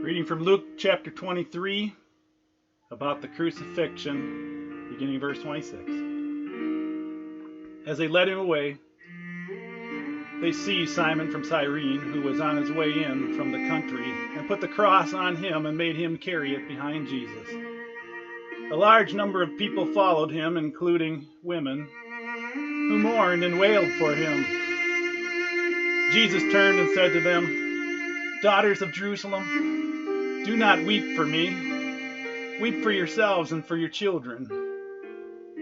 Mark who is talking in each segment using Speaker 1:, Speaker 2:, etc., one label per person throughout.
Speaker 1: Reading from Luke chapter 23 about the crucifixion, beginning verse 26. As they led him away, they seized Simon from Cyrene, who was on his way in from the country, and put the cross on him and made him carry it behind Jesus. A large number of people followed him, including women, who mourned and wailed for him. Jesus turned and said to them, "Daughters of Jerusalem, do not weep for me. Weep for yourselves and for your children.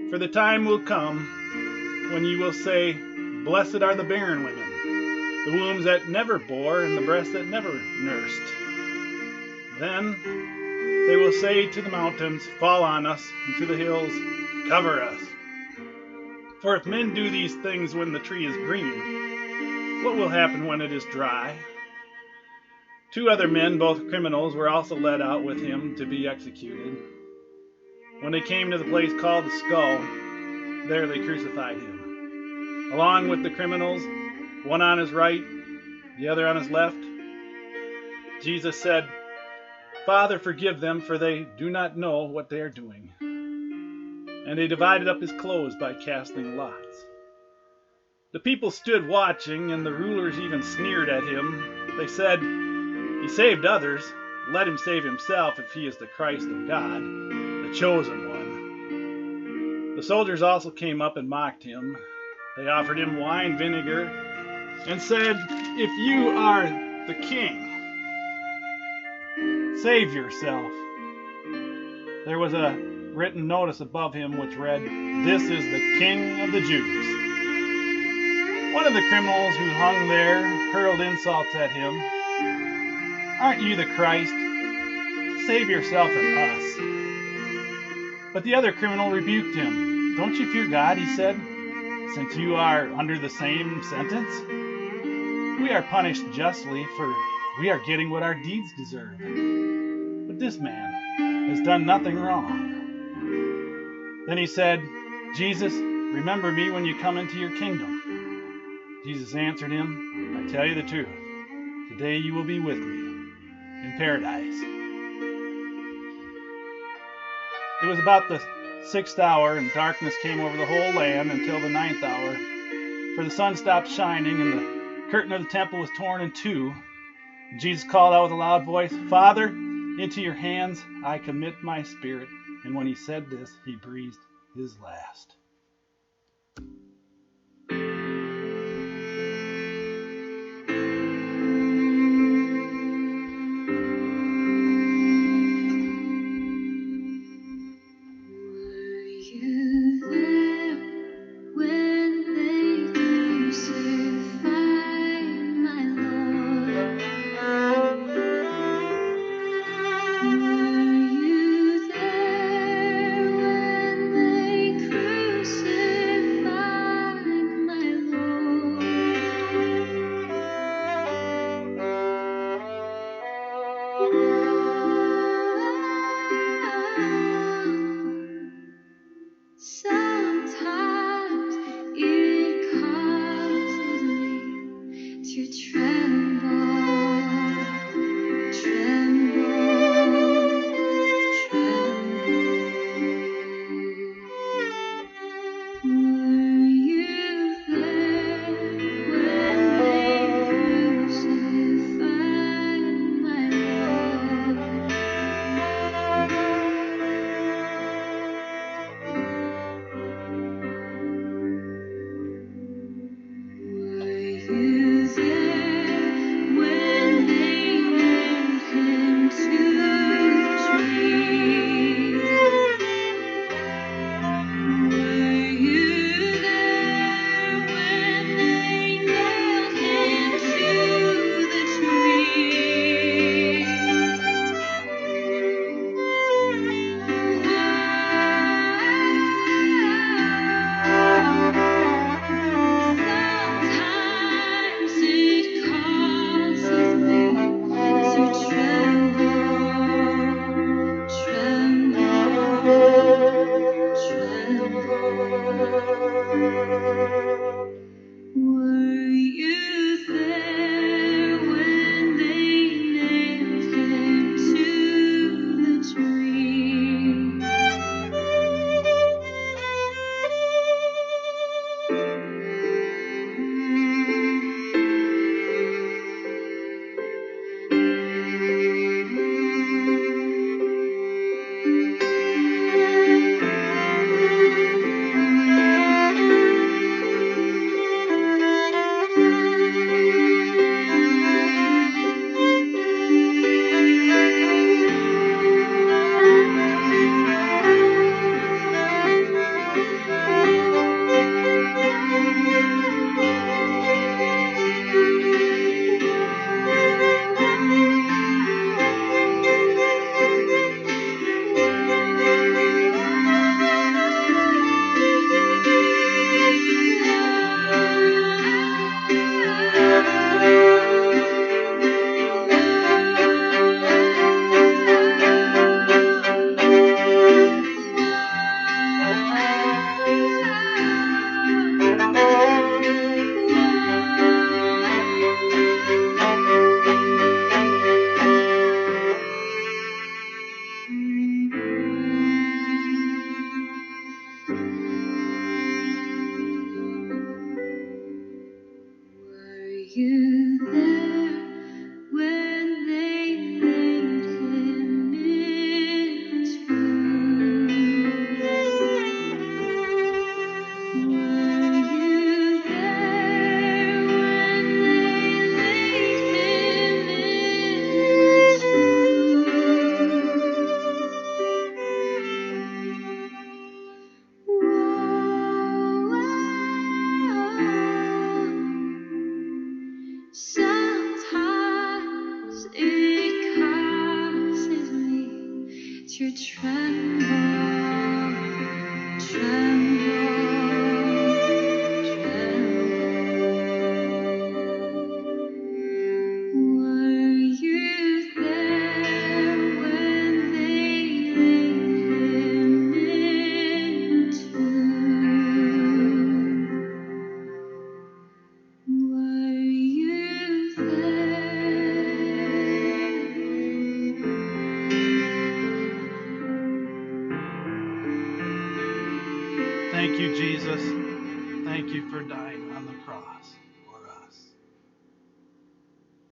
Speaker 1: For the time will come when you will say, 'Blessed are the barren women, the wombs that never bore, and the breasts that never nursed.' Then they will say to the mountains, 'Fall on us,' and to the hills, 'Cover us.' For if men do these things when the tree is green, what will happen when it is dry?" 2 other men, both criminals, were also led out with him to be executed. When they came to the place called the Skull, there they crucified him, along with the criminals, one on his right, the other on his left. Jesus said, "Father, forgive them, for they do not know what they are doing." And they divided up his clothes by casting lots. The people stood watching, and the rulers even sneered at him. They said, "He saved others. Let him save himself if he is the Christ of God, the chosen one." The soldiers also came up and mocked him. They offered him wine vinegar and said, "If you are the king, save yourself." There was a written notice above him which read, "This is the King of the Jews." One of the criminals who hung there hurled insults at him. "Aren't you the Christ? Save yourself and us." But the other criminal rebuked him. "Don't you fear God," he said, "since you are under the same sentence? We are punished justly, for we are getting what our deeds deserve. But this man has done nothing wrong." Then he said, "Jesus, remember me when you come into your kingdom." Jesus answered him, "I tell you the truth, today you will be with me in paradise." It was about the 6th hour, and darkness came over the whole land until the 9th hour. For the sun stopped shining, and the curtain of the temple was torn in two. And Jesus called out with a loud voice, "Father, into your hands I commit my spirit." And when he said this, he breathed his last.
Speaker 2: Sometimes it causes me to tremble, tremble, tremble. Were you there when they crucified my Lord? Were you there nature tremble, tremble, tremble. Were you there when they laid him in a tomb? Were you there?
Speaker 1: Thank you, Jesus. Thank you for dying.